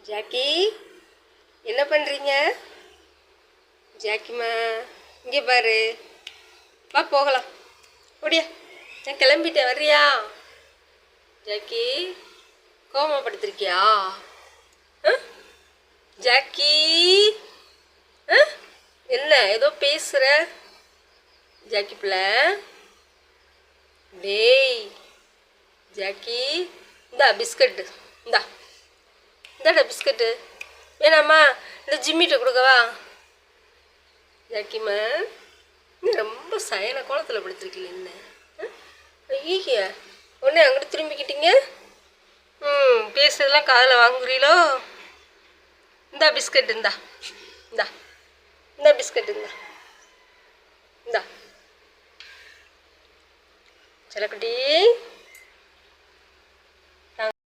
Jackie, என்ன பண்ணுறீங்க? ஜாக்கிம்மா, இங்கே பாரு. வா போகலாம். ஓடியா, நான் கிளம்பிட்டேன், வர்றியா? ஜாக்கி, கோவப்படுத்திருக்கியா? ஜாக்கி, என்ன ஏதோ பேசுகிற? ஜாக்கி பிள்ளை, டேய் ஜாக்கி, இந்தா பிஸ்கட்டு, இந்தாடா பிஸ்கட்டு. வேணாம்மா, இந்த ஜிம்மிட்ட கொடுக்கவா? ஜாக்கிம்மா, இன்னும் ரொம்ப சயன கோலத்தில் படுத்திருக்கீங்க. என்ன ஐய, உடனே அங்கிட்டு திரும்பிக்கிட்டீங்க. பேசுறதெல்லாம் காதில் வாங்குறீங்களோ? இந்தா பிஸ்கட்டு, இந்தா பிஸ்கட்டு, இந்தா செல்லக்குட்டி.